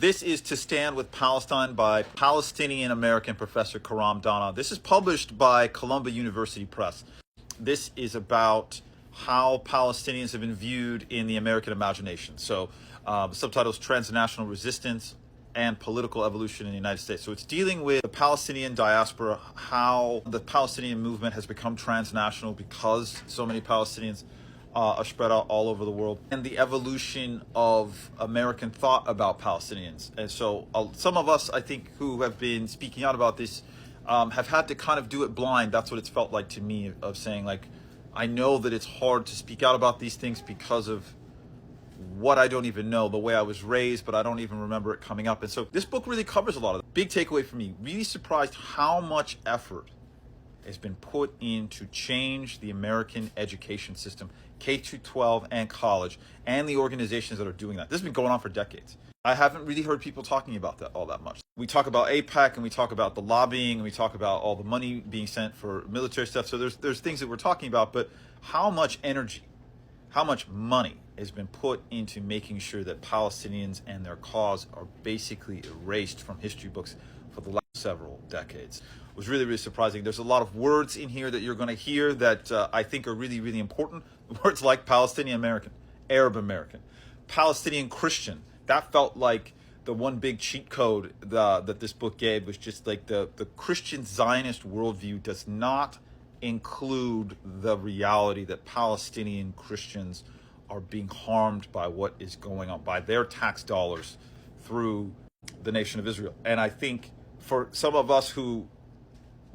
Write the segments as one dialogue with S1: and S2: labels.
S1: This is To Stand with Palestine by Palestinian-American professor Karam Dana. This is published by Columbia University Press. This is about how Palestinians have been viewed in the American imagination. So the subtitle is Transnational Resistance and Political Evolution in the United States. So it's dealing with the Palestinian diaspora, how the Palestinian movement has become transnational because so many Palestinians are spread out all over the world, and the evolution of American thought about Palestinians. And so some of us, I think, who have been speaking out about this have had to kind of do it blind. That's what it's felt like to me, of saying, like, I know that it's hard to speak out about these things because of what I don't even know, the way I was raised, but I don't even remember it coming up. And so this book really covers a lot of it. Big takeaway for me, really surprised how much effort has been put in to change the American education system, K-12 and college, and the organizations that are doing that. This has been going on for decades. I haven't really heard people talking about that all that much. We talk about AIPAC, and we talk about the lobbying, and we talk about all the money being sent for military stuff. So there's things that we're talking about, but how much energy, how much money has been put into making sure that Palestinians and their cause are basically erased from history books for the last several decades. It was really, really surprising. There's a lot of words in here that you're going to hear that I think are really, really important. Words like Palestinian American, Arab American, Palestinian Christian. That felt like the one big cheat code that this book gave, was just like the Christian Zionist worldview does not include the reality that Palestinian Christians are being harmed by what is going on, by their tax dollars through the nation of Israel. And I think for some of us who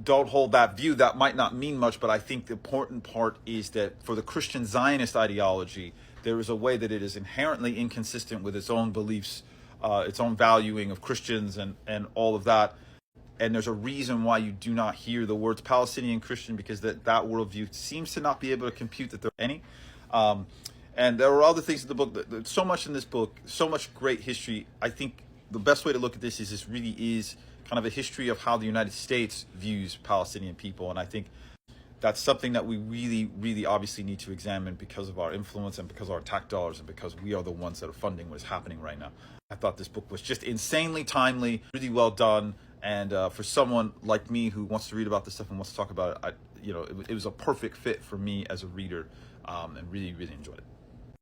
S1: don't hold that view, that might not mean much, but I think the important part is that for the Christian Zionist ideology, there is a way that it is inherently inconsistent with its own beliefs, its own valuing of Christians and all of that. And there's a reason why you do not hear the words Palestinian Christian, because that worldview seems to not be able to compute that there are any. And there are other things in the book, there's so much in this book, so much great history. I think the best way to look at this is this really is kind of a history of how the United States views Palestinian people. And I think that's something that we really, really obviously need to examine because of our influence and because of our tax dollars and because we are the ones that are funding what is happening right now. I thought this book was just insanely timely, really well done. And for someone like me who wants to read about this stuff and wants to talk about it, it was a perfect fit for me as a reader, and really, really enjoyed it.